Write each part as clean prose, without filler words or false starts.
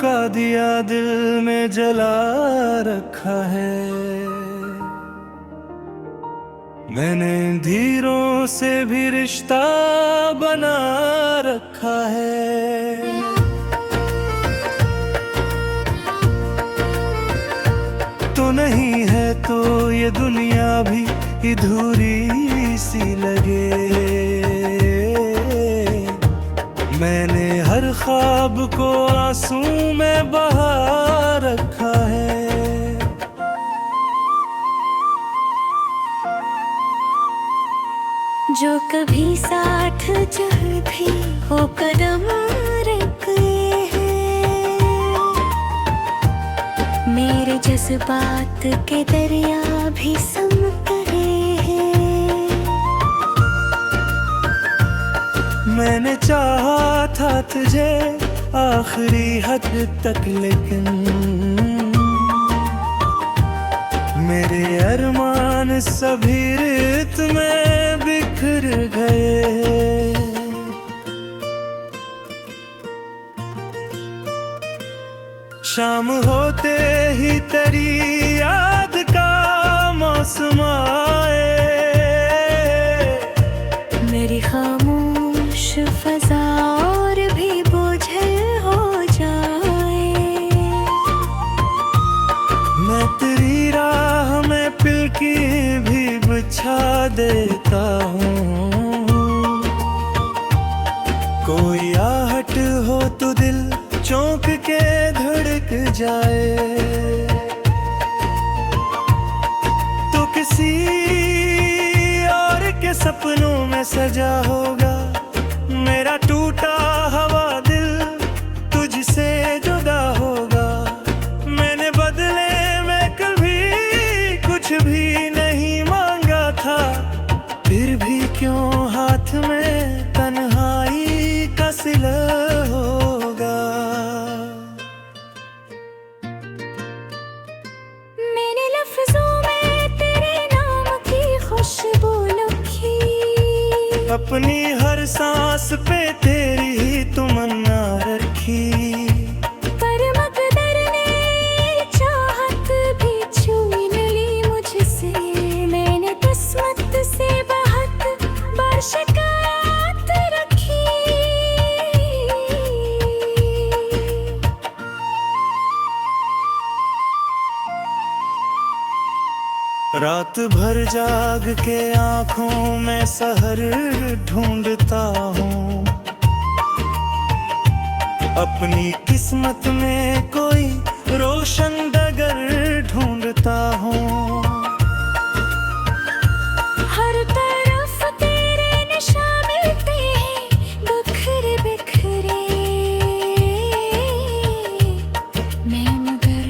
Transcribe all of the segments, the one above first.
का दिया दिल में जला रखा है। मैंने धीरों से भी रिश्ता बना रखा है। तो नहीं है तो ये दुनिया भी अधूरी सी लगे। मैंने हर ख्वाब को आंसू में बहा रखा है। जो कभी साथ चल भी वो कदम रख गए हैं। मेरे जज्बात के दरिया भी सम गए हैं। मैंने चाहा था तुझे आखिरी हद तक, लेकिन मेरे अरमान सभी रेत में बिखर गए। शाम होते ही तेरी याद का मौसम आए। मेरी खामोश फजा और भी बोझल हो जाए। मैं तेरी राह में पिलकी भी बिछा देता हूँ। कोई आहट हो तो दिल चौंक के धड़क जाए। तो किसी और के सपनों में सजा होगा मेरा टूटा हुआ दिल, तुझसे जुदा होगा। मैंने बदले में कभी कुछ भी नहीं मांगा था, फिर भी क्यों हाथ में तन्हाई का सिला होगा। मेरे लफ्जों में तेरे नाम की खुशबू लिखी। अपनी हर सांस पे तेरी ही तमन्ना रखी। पर मकदर ने चाहत भी छीन ली मुझसे। मैंने किस्मत से बहुत बार शिकायत रखी। रात भर जाग के आंखों में सहर ढूंढता हूँ। अपनी किस्मत में कोई रोशन डगर ढूंढता हूँ। हर तरफ तेरे निशान मिलते हैं बिखरे बिखरे। मैं मगर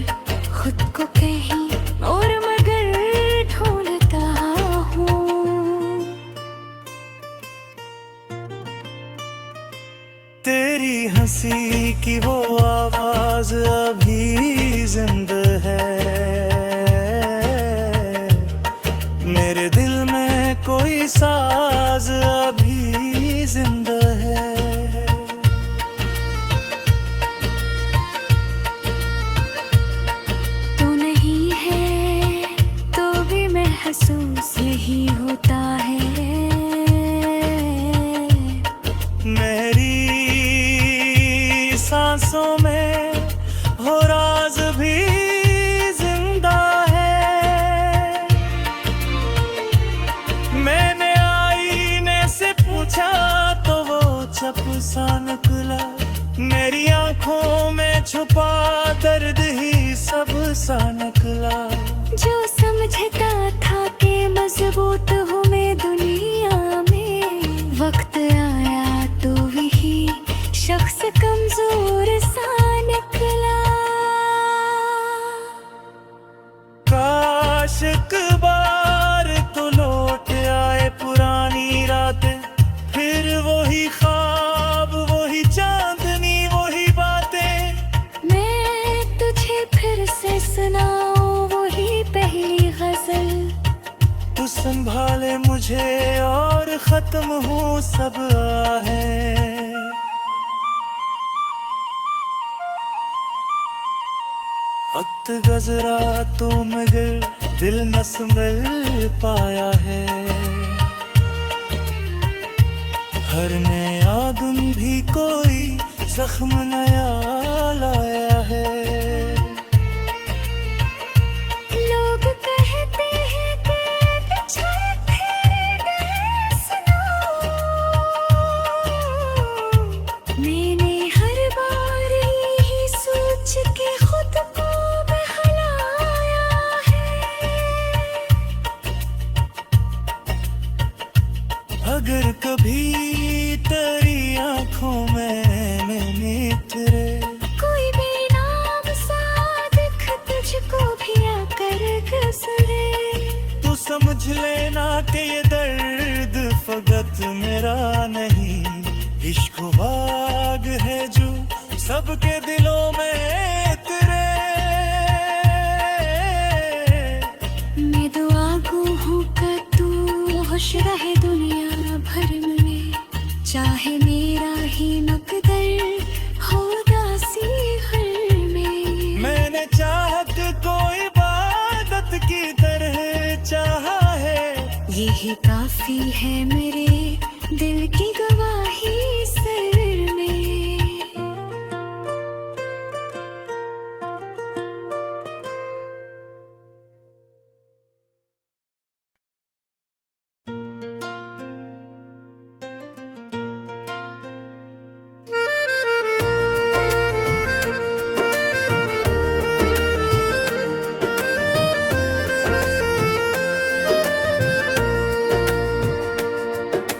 खुद को कहीं और मगर ढूंढता हूँ। तेरी हंसी की वो आवाज अभी जिंदा है। मेरे दिल में कोई साज अभी जिंदा है। तू नहीं है तो भी महसूस यही होता है। मेरी सांसों में हो राज भी जिंदा है। मैंने आईने से पूछा तो वो चप सा निकला। मेरी आंखों में छुपा दर्द ही सब सा निकला। जो समझता था कि मजबूत हूँ मैं दुनिया में, वक्त आया तो वही शख्स कमजोर सा निकला। काश एक बार तो लौट आए पुरानी रातें, फिर वही ख्वाब वही चांदनी वही बातें। मैं तुझे फिर से सुनाऊं वही पहली गजल। तू संभाले मुझे और खत्म हो सब आहें। गजरातों में गिर दिल न संभल पाया है। हर नया दिन भी कोई जख्म नया लाया है। लोग कहते हैं कि पिछले तेरे सुनो, मैंने हर बार यही सोच के खुद को बहलाया है। अगर कभी तेरी आंखों में मैंने तेरे कोई बेनाम सा दिख तुझको भी आकर गुजरे, तू समझ लेना कि ये दर्द फकत मेरा नहीं, इश्क बाग है जो सबके दिलों में तेरे। मैं दुआ गो हूँ कि तू खुश रहे दुनिया भर में, चाहे मेरा ही मकदर हो दासी घर में। मैंने चाहत को इबादत की तरह चाहा है, यही काफी है मेरे दिल की गवाही सर में।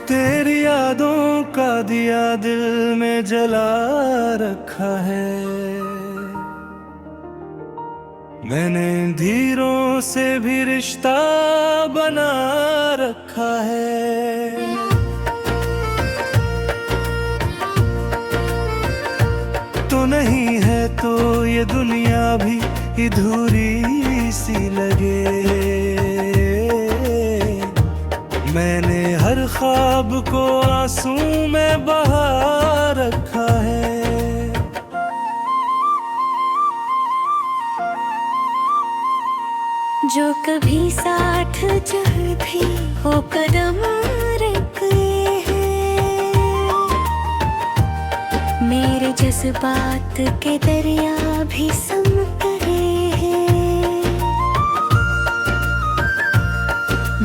तेरी यादों का दिया दिल में जला रखा है। मैंने धीरों से भी रिश्ता बना रखा है। तो नहीं है तो ये दुनिया भी अधूरी सी लगे। मैंने हर ख्वाब को आंसू में बहा रखा है। जो कभी साथ चल भी हो कदम रखे हैं, मेरे जज्बात के दरिया भी सम गए हैं।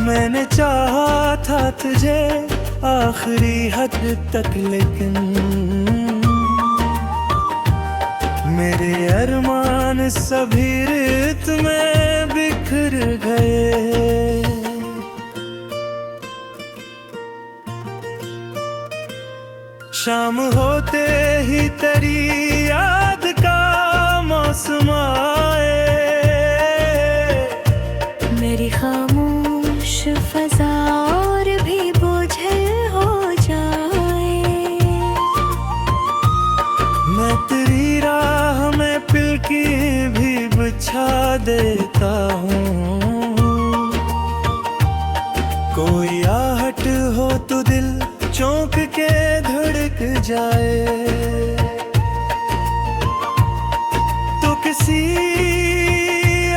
मैंने चाहा था तुझे आखिरी हद तक, लेकिन मेरे अरमान सभी रेत में बिखर गए। शाम होते ही तेरी याद का मौसम आए, मेरी खामोश फजा और भी बोझल हो जाए। मैं तेरी राह में पिलकी भी बिछा देता हूँ। कोई आहट हो तो दिल चौंक के धड़क जाए। तो किसी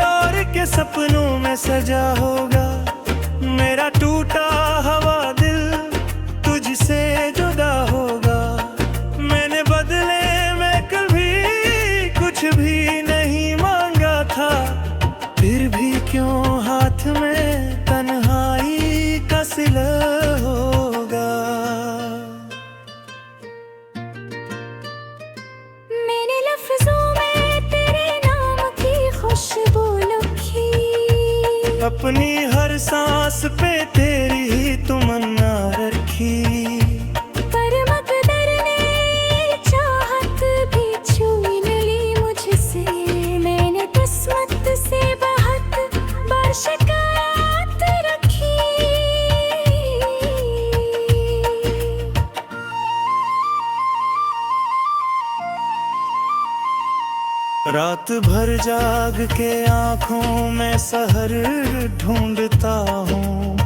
और के सपनों में सजा होगा मेरा टूटा हुआ दिल, तुझसे जुदा होगा। मैंने बदले में कभी कुछ भी नहीं मांगा था, फिर भी क्यों हाथ में तन्हाई का सिला होगा। मैंने लफ्जों में तेरे नाम की खुशबू लिखी, अपनी हर सांस पे तेरी ही तमन्ना रखी। पर मकदर ने चाहत भी छीन ली मुझसे। मैंने किस्मत से बहुत बार शिकायत रखी। रात भर जाग के आंखों में सहर ढूंढता हूँ,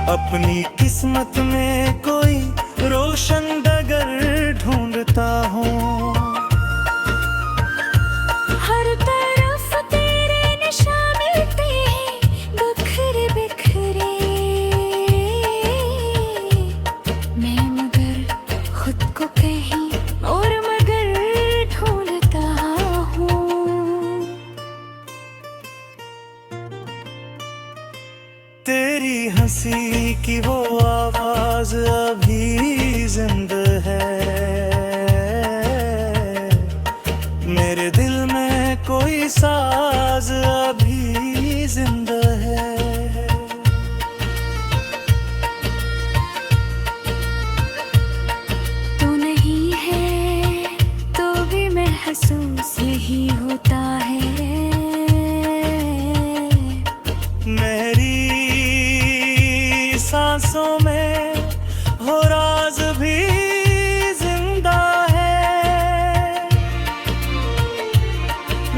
अपनी किस्मत में कोई रोशन डगर ढूंढता हूँ। अभी जिंदा है। मेरे दिल में कोई साज अभी जिंदा है। तू नहीं है तो भी महसूस यही होता है। मेरी सांसों में हो राज भी जिंदा है।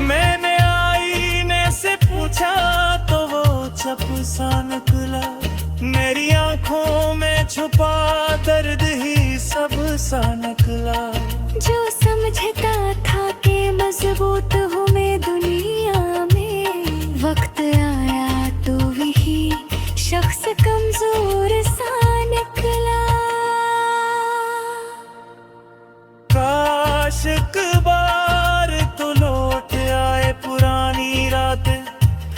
मैंने आईने से पूछा तो वो चप सा निकला। मेरी आंखों में छुपा दर्द ही सब सा निकला। जो समझता था कि मजबूत हूँ मैं दुनिया में, वक्त आया तो वही शख्स कमजोर सा निकला। काश एक बार तो लौट आए पुरानी रातें,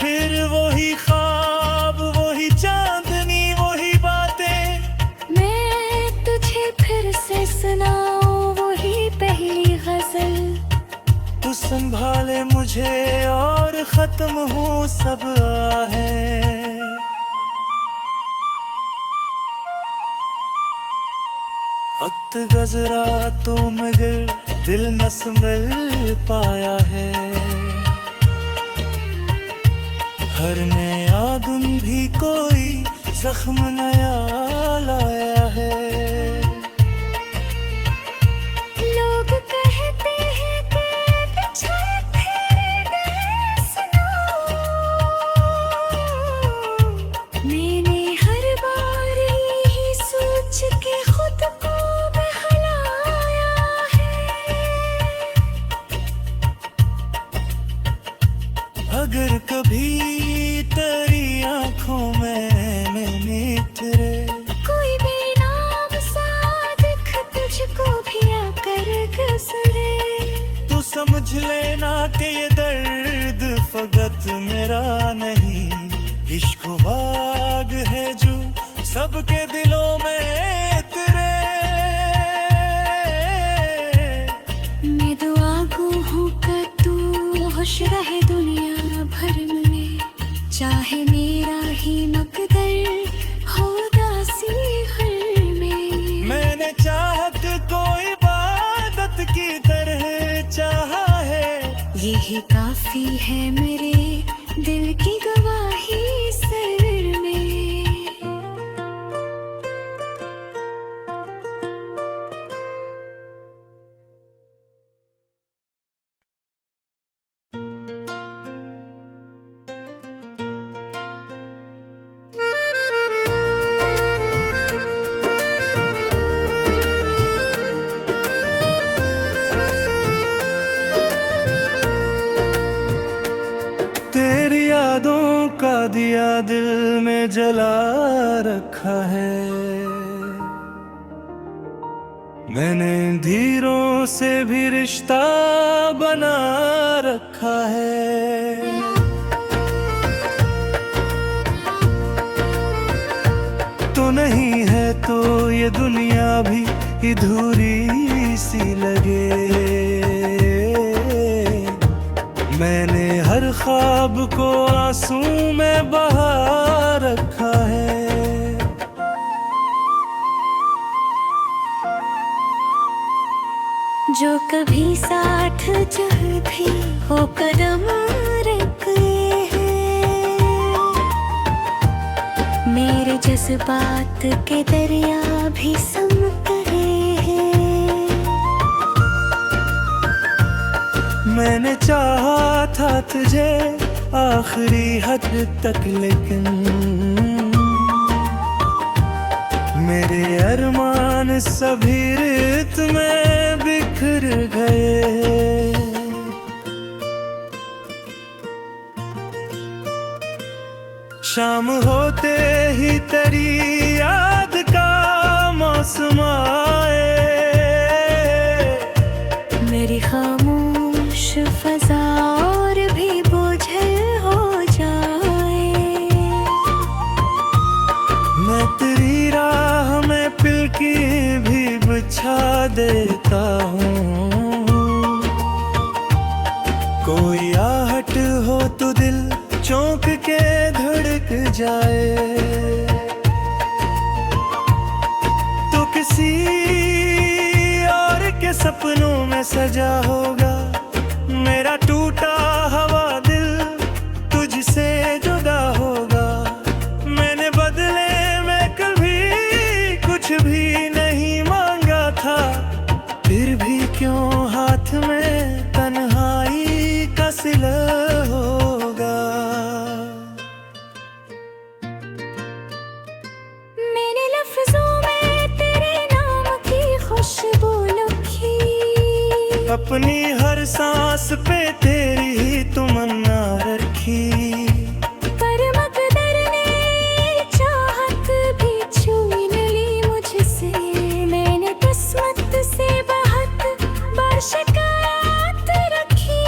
फिर वही ख्वाब वही चांदनी वही बातें। मैं तुझे फिर से सुनाऊं वही पहली गजल। तू संभाले मुझे और खत्म हो सब आहें। वक्त गजरा तो मगर दिल न संभल पाया है। हर नया दिन भी कोई जख्म नया लाया है। लोग कहते हैं कि पीछे फिर गए सनम। मैंने हर बार यही सोच के खुद को बहलाया है। अगर कभी तेरी आंखों में मैंने तेरे कोई भी नाम सा दिख तुझको भी आकर गुजरे, तू समझ लेना कि ये दर्द फकत मेरा नहीं। इश्क बाग है जो सबके दिलों में तेरे। मैं दुआ गो हूँ कि तू खुश रहे दुनिया भर में, चाहे मेरा ही मकदर हो दासी हर में। मैंने चाहत को इबादत की तरह चाहा है। यही काफी है मेरे दिल की गवाही सर में। तेरी यादों का दिया दिल में जला रखा है। मैंने धीरों से भी रिश्ता बना रखा है। तो नहीं है तो ये दुनिया भी अधूरी सी लगे। मैंने हर ख्वाब को आंसू में बहा रखा है। जो कभी साथ जब भी हो कदम रखे हैं, मेरे जज्बात के दरिया भी समक रहे हैं। मैंने चाहा था तुझे आखिरी हद तक, लेकिन मेरे अरमान सभी रेत में बिखर गए। शाम होते ही तेरी याद का मौसम आए। मेरी खामोश फजा और भी बोझल हो जाए। मैं तेरी राह में पिल की बिछा देता हूँ। कोई आहट हो तो दिल चौंक के धड़क जाए, तो किसी और के सपनों में सजा होगा मेरा टूटा हुआ दिल, तुझसे जुदा होगा। मैंने बदले में कभी कुछ भी नहीं मांगा था, फिर भी क्यों हाथ में तन्हाई का सिला होगा। मेरे लफ्जों में तेरे नाम की खुशबू लिखी, अपनी हर सांस पे तेरी ही तमन्ना रखी। पर मकदर ने चाहत भी छीन ली मुझसे। मैंने किस्मत से बहुत बार शिकायत रखी।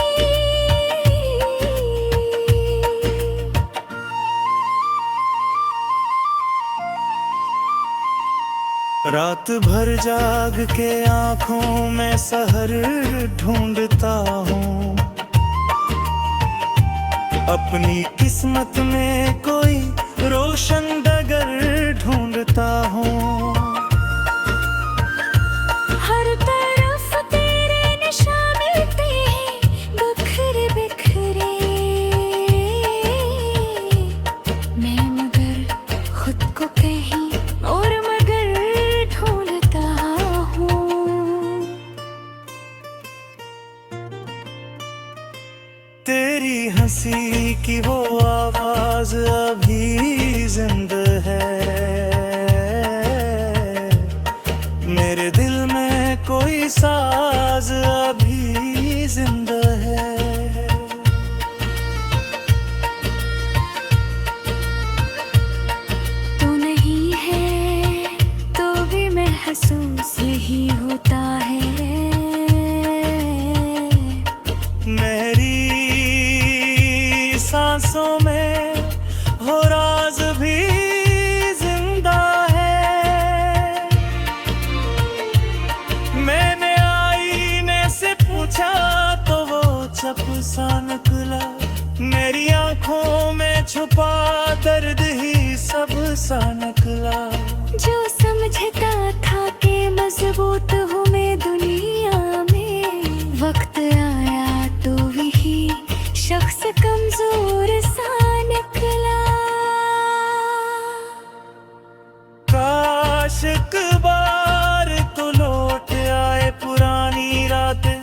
रात भर जाग के आंखों में सहर ढूंढता हूँ, अपनी किस्मत में कोई रोशन डगर ढूंढता हूँ। हर तरफ तेरे निशान मिलते हैं बिखरे बिखरे। मैं मगर खुद को कहीं और मगर ढूंढता हूँ। तेरी हंसी की वो आवाज अभी जिंदा है, मेरे दिल में कोई साज अभी जिंदा है। तू नहीं है तो भी महसूस यही होता है। मेरी सांसों में हो राज भी जिंदा है। मैंने आईने से पूछा तो वो चप सा निकला, मेरी आंखों में छुपा दर्द ही सब सा निकला। जो समझता था कि मजबूत हूँ मैं दुनिया में, वक्त आया तो वही शख्स कमजोर सा निकला। काश एक बार तो लौट आए पुरानी रातें,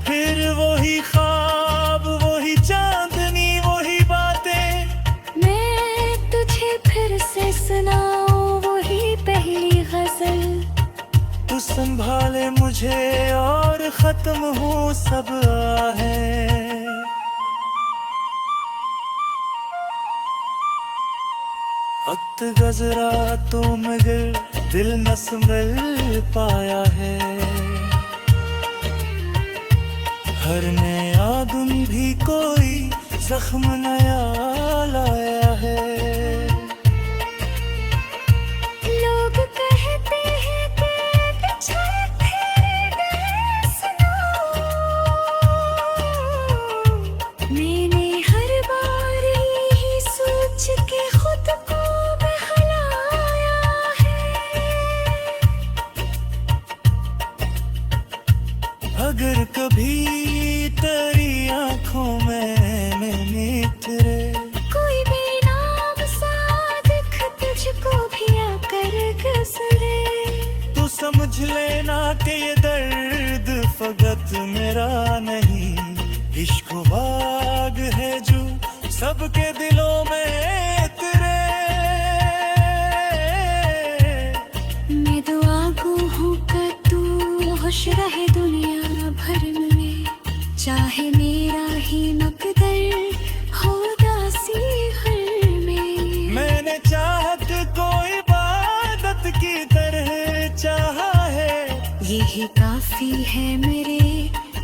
फिर वही ख्वाब वही चांदनी वही बातें। मैं तुझे फिर से सुनाऊं वही पहली गजल। तू संभाले मुझे और खत्म हो सब आहें। वक्त गुजरा तो मगर दिल न संभल पाया है, हर नया दिन भी कोई जख्म नया लाया है। लोग कहते हैं कि बिछड़े थे सुनो, मैंने हर बार यही सोच के खुद को बहलाया है। अगर कभी तेरी आंखों में मैंने तेरे कोई बेनाम सा दिख तुझको भी आकर गुजरे, तू समझ लेना कि ये दर्द फकत मेरा नहीं, इश्क बाग है जो सबके दिलों में तेरे। मैं दुआ गो हूँ कि तू खुश रहे दुनिया भर में, चाहे मेरा ही मकदर हो उदासी हर में। मैंने चाहत को इबादत की तरह चाहा है, यही काफी है मेरे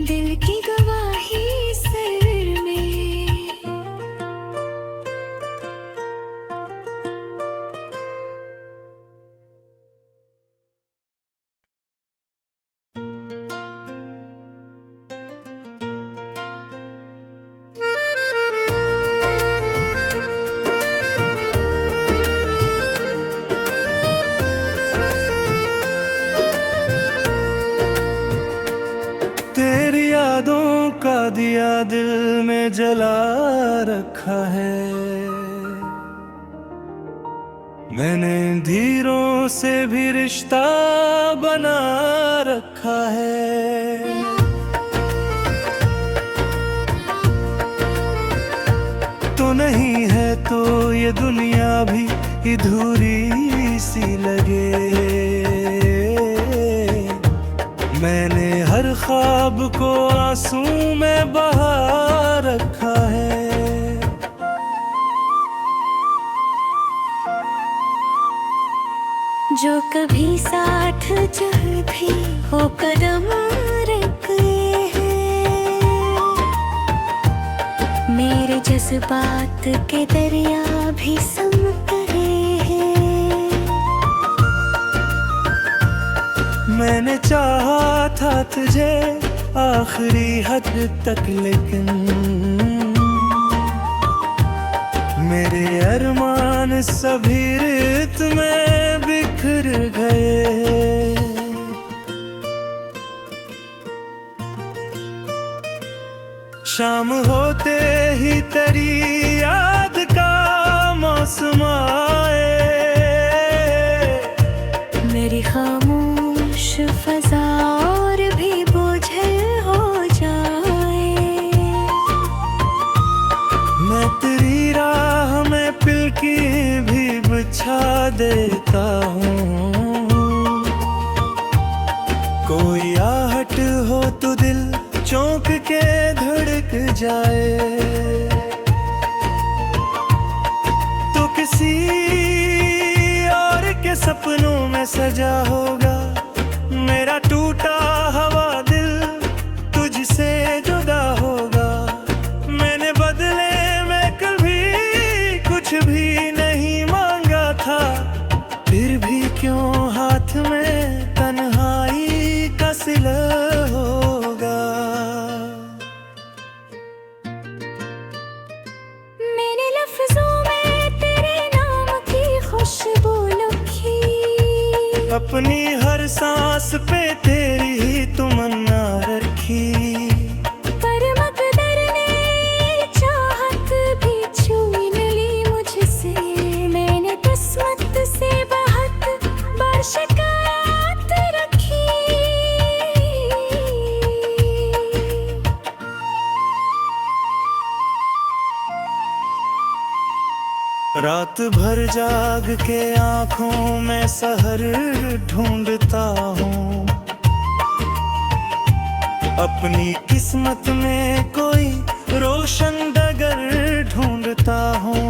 दिल की गवाही सर में। दिया दिल में जला रखा है। मैंने धीरों से भी रिश्ता बना रखा है। तो नहीं है तो ये दुनिया भी अधूरी सी लगे। मैंने हर ख्वाब को आंसू में बहा रखा है। जो कभी साथ चल भी हो कदम रखे हैं, मेरे जज्बात के दरिया भी समते हैं। मैंने चाहा था तुझे आखिरी हद तक, लेकिन मेरे अरमान सभी रेत में बिखर गए। शाम होते ही तेरी याद का मौसम आए। मेरी खामोश फजा और भी बोझल हो जाए। मैं तेरी राह में पिलकी भी बिछा देता हूँ। कोई आहट हो तो दिल चौंक के धड़क जाए। तो किसी और के सपनों में सजा होगा मेरा टूटा हुआ दिल, तुझसे जुदा होगा। मैंने बदले में कभी कुछ भी नहीं मांगा था, फिर भी क्यों हाथ में तन्हाई का सिला होगा। मेरे लफ्जों में तेरे नाम की खुशबू लिखी, अपनी हर सांस पे तेरी ही तमन्ना रखी। पर मकदर ने चाहत भी छीन ली मुझसे। मैंने किस्मत से बहुत बार शिकायत रखी। रात भर जाग के आंखों में सहर ढूंढता हूँ। अपनी किस्मत में कोई रोशन डगर ढूंढता हूँ।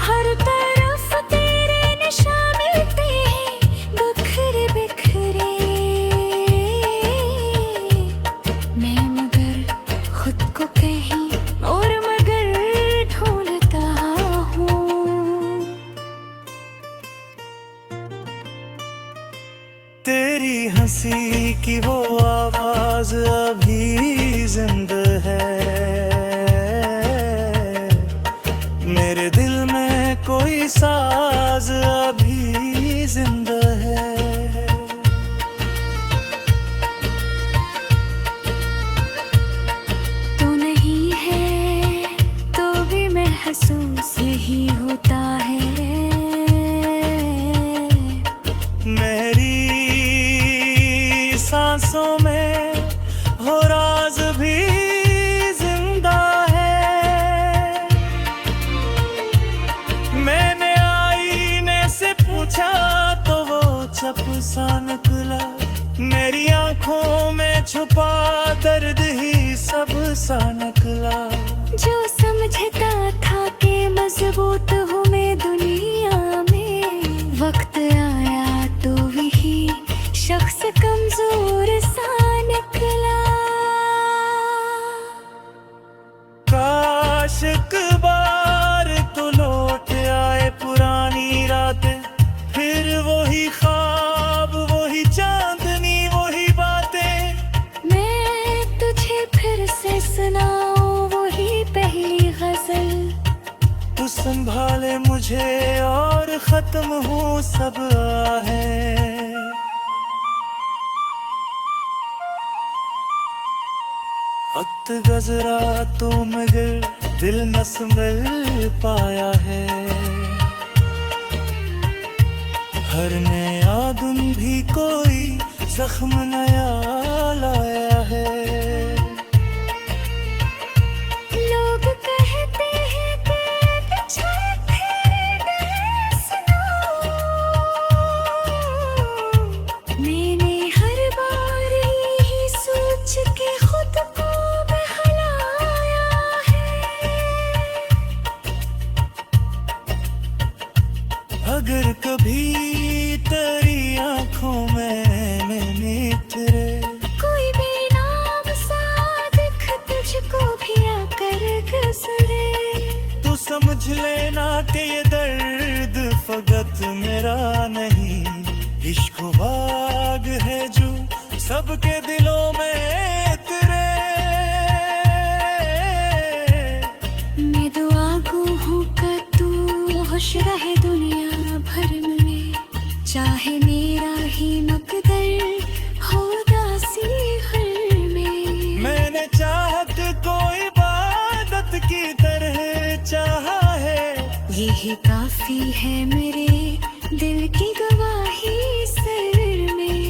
हर तरफ तेरे निशान मिलते हैं बिखरे बिखरे। मैं मगर खुद को कहीं और मगर ढूंढता हूँ। तेरी हंसी की वो आवाज अभी जिंदा है। मेरे दिल में कोई साज अभी जिंदा है। तू नहीं है तो भी महसूस यही होता है। मेरी सांसों में हो राज भी जिंदा है। मैंने आईने से पूछा तो वो चप सा निकला। मेरी आंखों में छुपा दर्द ही सब सा निकला। जो समझता था कि मजबूत हूँ मैं दुनिया में, वक्त आया तो वही शख्स कमजोर सा निकला। काश एक बार तो लौट आए पुरानी रातें, फिर वही ख्वाब वही चांदनी वही बातें। मैं तुझे फिर से सुनाऊं वही पहली गजल। तू संभाले मुझे और खत्म हो सब आहें। वक्त गजरातों में गिर दिल न संभल पाया है। हर नया दिन भी कोई जख्म नया लाया है। लोग कहते हैं कि पीछे फिर गए सनम। मैंने हर बार यही सोच के खुद को बहलाया है। अगर कभी तेरी आंखों में मैंने तेरे कोई बेनाम सा दिख तुझको भी आकर गुजरे, तू समझ लेना कि ये दर्द फकत मेरा नहीं, इश्क बाग है जो सबके दिलों में तेरे। मैं दुआ गो हूँ कि तू खुश रहे दुनिया भर में, चाहे मेरा ही मकदर हो दासी घर में। मैंने चाहत को इबादत की तरह चाहा है, यही काफी है मेरे दिल की गवाही सर में।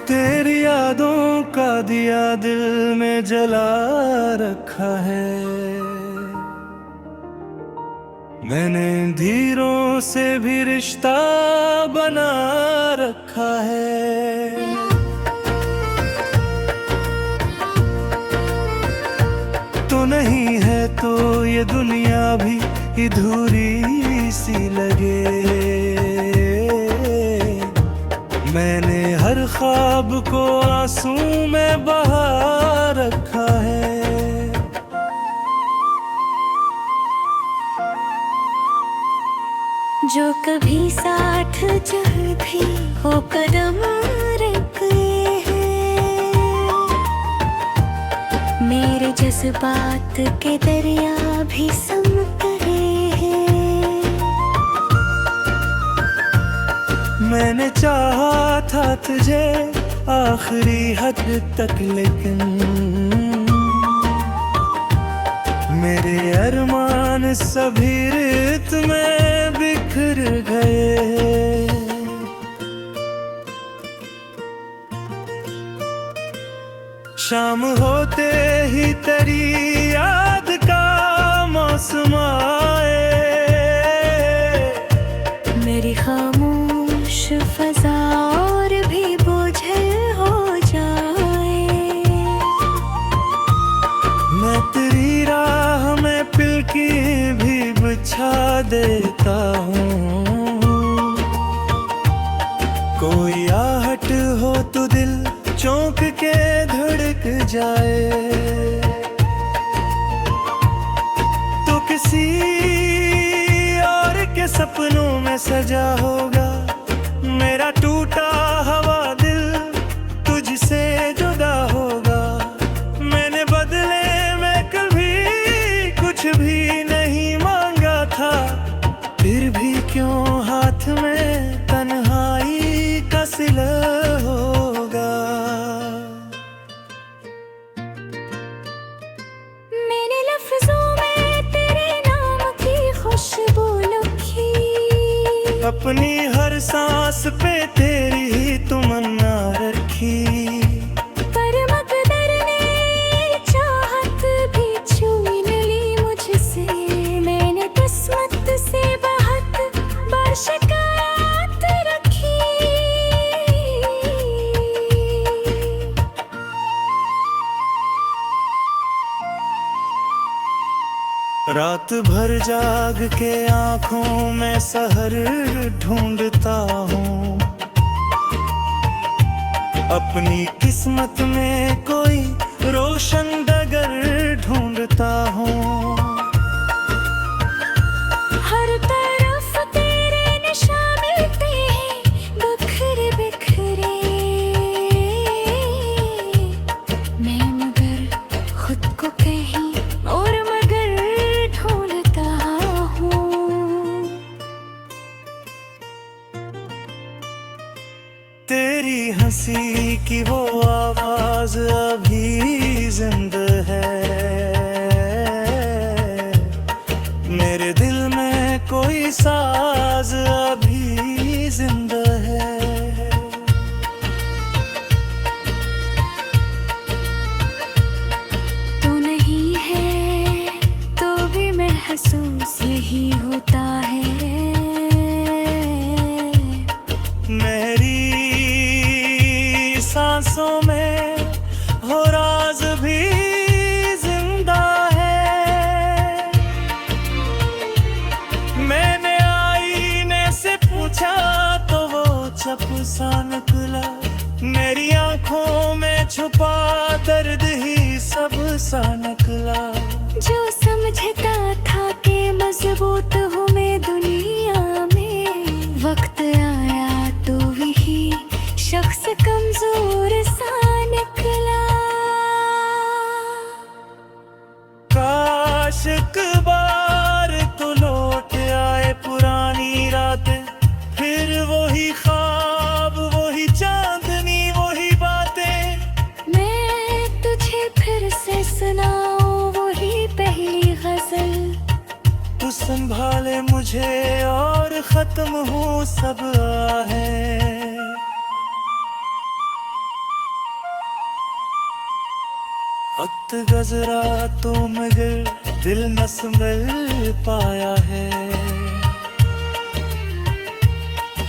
तेरी यादों का दिया दिल में जला रखा है। मैंने धीरों से भी रिश्ता बना रखा है। तो नहीं है तो ये दुनिया भी अधूरी सी लगे। मैंने हर ख्वाब को आंसू में बहा रखा है। जो कभी साथ चल भी हो कदम रखे हैं, मेरे जज्बात के दरिया भी समक रहे हैं। मैंने चाहा था तुझे आखिरी हद तक, लेकिन मेरे अरमान सभी रेत में बिखर गए। शाम होते ही तेरी याद का मौसम आए, मेरी खामोश फजा और भी बोझल हो जाए। मैं तेरी राह में पिलकी भी बिछा देता हूँ। कोई आहट हो तो दिल चौंक के धड़क जाए। तो किसी और के सपनों में सजा होगा मेरा टूटा हुआ दिल, तुझसे जुदा होगा। मैंने बदले में कभी कुछ भी नहीं मांगा था, फिर भी क्यों हाथ में तन्हाई का सिला होगा। मेरे लफ्जों में तेरे नाम की खुशबू लिखी, अपनी हर सांस पे तेरी ही तमन्ना रखी। पर मकदर ने चाहत भी छीन ली मुझसे। मैंने किस्मत से बहुत बार शिकायत रखी। रात भर जाग के आंखों में सहर ढूंढता हूँ, अपनी किस्मत में कोई रोशन डगर ढूंढता हूँ। राज अभी जिंदा है, मेरे दिल में कोई साज अभी जिंदा है। तू नहीं है तो भी महसूस यही होता है। मेरी सांसों में हो राज भी जिंदा है। मैंने आईने से पूछा तो वो चप सा निकला, मेरी आंखों में छुपा दर्द ही सब सा निकला। जो समझता था कि मजबूत हूँ मैं दुनिया में, वक्त आया तो वही शख्स कमजोर सा निकला। काश एक बार तो लौट आए पुरानी रातें, फिर वही ख्वाब वही चांदनी वही बातें। मैं तुझे फिर से सुनाऊं वही पहली गजल। तू संभाले मुझे और खत्म हो सब आहें। वक्त गजरा तो मगर दिल न संभल पाया है,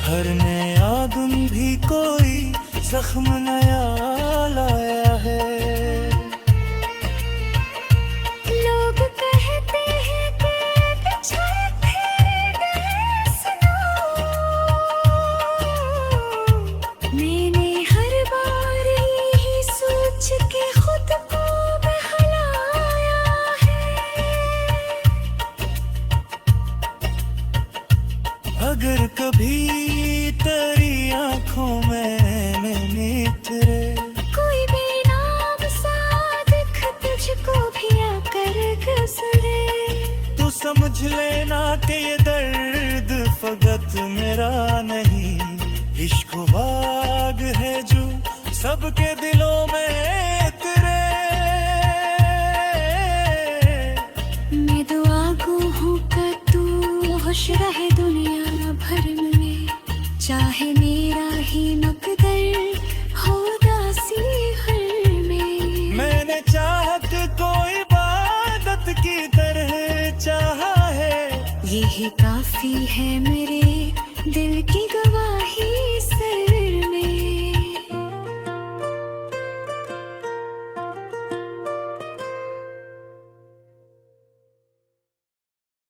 हर नया दिन भी कोई जख्म नया लाया है। लोग कहते हैं कि पीछे फिर सुनो, मैंने हर बार यही सोच के खुद को बहलाया है। अगर कभी तेरी आंखों में मैंने तेरे कोई भी नाम सा दिख तुझको भी आकर गुजरे, तू समझ लेना कि ये दर्द फकत मेरा नहीं, इश्क बाग है जो सबके दिलों में तेरे। मैं दुआ गो हूँ कि तू खुश रहे दुनिया भर में, चाहे मेरा ही मकदर हो दासी हर में। मैंने चाहत को इबादत की तरह चाहा है, यही काफी है मेरे दिल की गवाही।